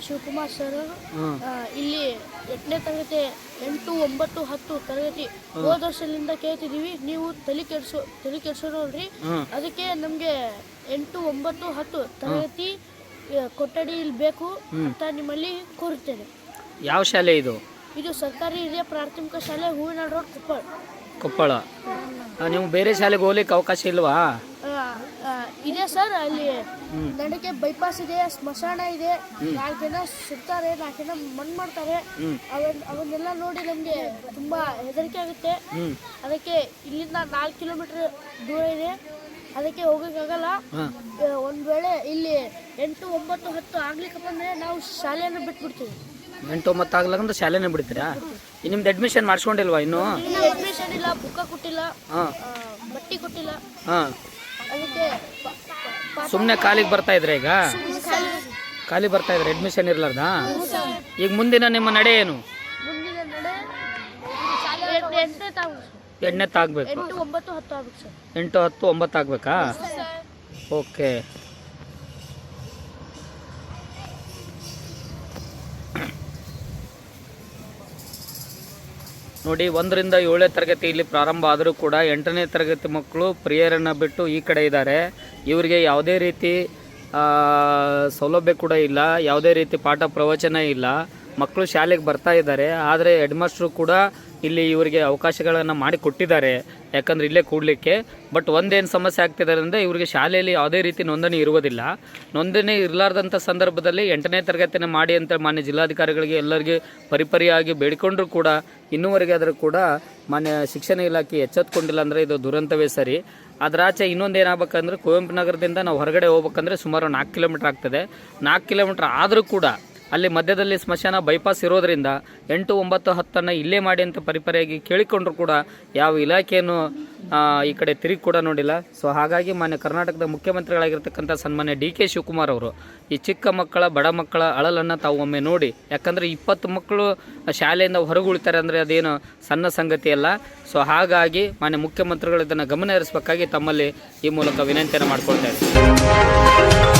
Shivakumar sir ಹ್ಮ್. ಇಲ್ಲಿ 8ನೇ ತರಗತಿ 8, 9, 10 ತರಗತಿ ಹೋದ ವರ್ಷದಿಂದ ಕೇಳ್ತಿದೀವಿ. ನೀವು ತಲೆ ಕೆಡ್ಸೋಲ್ರಿ. ಅದಕ್ಕೆ ನಮಗೆ 8, 9, 10 ತರಗತಿ ಕೊಠಡಿ ಇಲ್ಲಿ ಬೇಕು ಅಂತ ನಿಮ್ಮಲ್ಲಿ ಕೋರುತ್ತೇನೆ. ಯಾವ ಶಾಲೆ ಇದು? ಇದು ಸರ್ಕಾರಿ ಹಿರಿಯ ಪ್ರಾಥಮಿಕ ಶಾಲೆ, ಹೂವಿನ ರೋಡ್, ಕೊಪ್ಪಳ. ನೀವು ಬೇರೆ ಶಾಲೆಗೆ ಹೋಗ್ಲಿಕ್ಕೆ ಅವಕಾಶ ಇಲ್ವಾ? ಇದೆ ಸರ್. ಅಲ್ಲಿ ನನಗೆ ಬೈಪಾಸ್ ಇದೆ, ಸ್ಮಶಾನ ಇದೆ, 4 ಜನ ಸುಡ್ತಾರೆ, 4 ಜನ ಮಣ್ಣು ಮಾಡ್ತಾರೆ. ಅವನ್ನೆಲ್ಲ ನೋಡಿ ನಮಗೆ ತುಂಬಾ ಹೆದರಿಕೆ ಆಗುತ್ತೆ. ಅದಕ್ಕೆ ಇಲ್ಲಿಂದ 4 ಕಿಲೋಮೀಟರ್ ದೂರ ಇದೆ, ಅದಕ್ಕೆ ಹೋಗೋಕ್ಕಾಗಲ್ಲ. ಒಂದ್ ವೇಳೆ ಇಲ್ಲಿ 8, 9, 10 ಆಗ್ಲಿಕ್ಕಪ್ಪ ಅಂದ್ರೆ ನಾವು ಶಾಲೆಯನ್ನು ಬಿಟ್ಬಿಡ್ತೀವಿ. 8, 9 ಆಗ್ಲಂದ್ರೆ ಶಾಲೆನೇ ಬಿಡ್ತೀರಾ? ನಿಮ್ದು ಅಡ್ಮಿಷನ್ ಮಾಡಿಸ್ಕೊಂಡಿಲ್ವಾ ಇನ್ನು? ಅಡ್ಮಿಷನ್ ಇಲ್ಲ, ಬುಕ್ಕ ಕೊಟ್ಟಿಲ್ಲ, ಬಟ್ಟಿ ಕೊಟ್ಟಿಲ್ಲ. ಅದಕ್ಕೆ ಸುಮ್ಮನೆ ಕಾಲಿಗೆ ಬರ್ತಾ ಇದ್ರೆ ಈಗ ಖಾಲಿ ಬರ್ತಾ ಇದ್ರೆ ಅಡ್ಮಿಷನ್ ಇರ್ಲಾರ್ದ? ಈಗ ಮುಂದಿನ ನಿಮ್ಮ ನಡೆ ಏನು? ಮುಂದಿನ ನಡೆ 8ನೇ ತಾಗಬೇಕು. 8, 9, 10 ಆಗ್ಬೇಕು ಸರ್. 8, 10, 9 ಆಗ್ಬೇಕಾ? ಓಕೆ. ನೋಡಿ, 1ರಿಂದ 7ನೇ ತರಗತಿ ಇಲ್ಲಿ ಪ್ರಾರಂಭ ಆದರೂ ಕೂಡ 8ನೇ ತರಗತಿ ಮಕ್ಕಳು ಪ್ರಿಯರನ್ನು ಬಿಟ್ಟು ಈ ಕಡೆ ಇದ್ದಾರೆ. ಇವರಿಗೆ ಯಾವುದೇ ರೀತಿ ಸೌಲಭ್ಯ ಕೂಡ ಇಲ್ಲ, ಯಾವುದೇ ರೀತಿ ಪಾಠ ಪ್ರವಚನ ಇಲ್ಲ. ಮಕ್ಕಳು ಶಾಲೆಗೆ ಬರ್ತಾ ಇದ್ದಾರೆ, ಆದರೆ ಹೆಡ್ ಮಾಸ್ಟ್ರು ಕೂಡ ಇಲ್ಲಿ ಇವರಿಗೆ ಅವಕಾಶಗಳನ್ನು ಮಾಡಿ ಕೊಟ್ಟಿದ್ದಾರೆ, ಯಾಕಂದರೆ ಇಲ್ಲೇ ಕೂಡಲಿಕ್ಕೆ. ಬಟ್ ಒಂದೇನು ಸಮಸ್ಯೆ ಆಗ್ತಿದ್ದಾರೆ ಅಂದರೆ ಇವರಿಗೆ ಶಾಲೆಯಲ್ಲಿ ಯಾವುದೇ ರೀತಿ ನೋಂದಣಿ ಇರುವುದಿಲ್ಲ. ನೋಂದಣಿ ಇರಲಾರ್ದಂಥ ಸಂದರ್ಭದಲ್ಲಿ 8ನೇ ತರಗತಿನ ಮಾಡಿ ಅಂತ ಮಾನ್ಯ ಜಿಲ್ಲಾಧಿಕಾರಿಗಳಿಗೆ ಎಲ್ಲರಿಗೆ ಪರಿಪರಿಯಾಗಿ ಬೇಡಿಕೊಂಡ್ರೂ ಕೂಡ ಇನ್ನೂವರೆಗೆ ಆದರೂ ಕೂಡ ಮಾನ್ಯ ಶಿಕ್ಷಣ ಇಲಾಖೆ ಎಚ್ಚೆತ್ತುಕೊಂಡಿಲ್ಲ ಅಂದರೆ ಇದು ದುರಂತವೇ ಸರಿ. ಅದರಾಚೆ ಇನ್ನೊಂದು ಏನಾಗಬೇಕಂದ್ರೆ ಕುವೆಂಪು ನಗರದಿಂದ ನಾವು ಹೊರಗಡೆ ಹೋಗ್ಬೇಕಂದ್ರೆ ಸುಮಾರು 4 ಕಿಲೋಮೀಟ್ರ್ ಆಗ್ತದೆ. 4 ಕಿಲೋಮೀಟ್ರ್ ಆದರೂ ಕೂಡ ಅಲ್ಲಿ ಮಧ್ಯದಲ್ಲಿ ಸ್ಮಶಾನ ಬೈಪಾಸ್ ಇರೋದರಿಂದ 8, 9, 10 ಇಲ್ಲೇ ಮಾಡಿ ಅಂತ ಪರಿಪರಿಯಾಗಿ ಕೇಳಿಕೊಂಡ್ರು ಕೂಡ ಯಾವ ಇಲಾಖೆಯನ್ನು ಈ ಕಡೆ ತಿರುಗಿ ಕೂಡ ನೋಡಿಲ್ಲ. ಸೊ ಹಾಗಾಗಿ ಮಾನ್ಯ ಕರ್ನಾಟಕದ ಮುಖ್ಯಮಂತ್ರಿಗಳಾಗಿರ್ತಕ್ಕಂಥ ಸನ್ಮಾನ್ಯ DK ಶಿವಕುಮಾರ್ ಅವರು ಈ ಚಿಕ್ಕ ಮಕ್ಕಳ, ಬಡ ಮಕ್ಕಳ ಅಳಲನ್ನು ತಾವು ಒಮ್ಮೆ ನೋಡಿ. ಯಾಕಂದರೆ 20 ಮಕ್ಕಳು ಶಾಲೆಯಿಂದ ಹೊರಗುಳಿತಾರೆ ಅಂದರೆ ಅದೇನು ಸಣ್ಣ ಸಂಗತಿ ಅಲ್ಲ. ಸೊ ಹಾಗಾಗಿ ಮಾನ್ಯ ಮುಖ್ಯಮಂತ್ರಿಗಳು ಇದನ್ನು ಗಮನ ಹರಿಸಬೇಕಾಗಿ ತಮ್ಮಲ್ಲಿ ಈ ಮೂಲಕ ವಿನಂತಿಯನ್ನು ಮಾಡ್ಕೊಳ್ತಾ ಇದ್ದಾರೆ.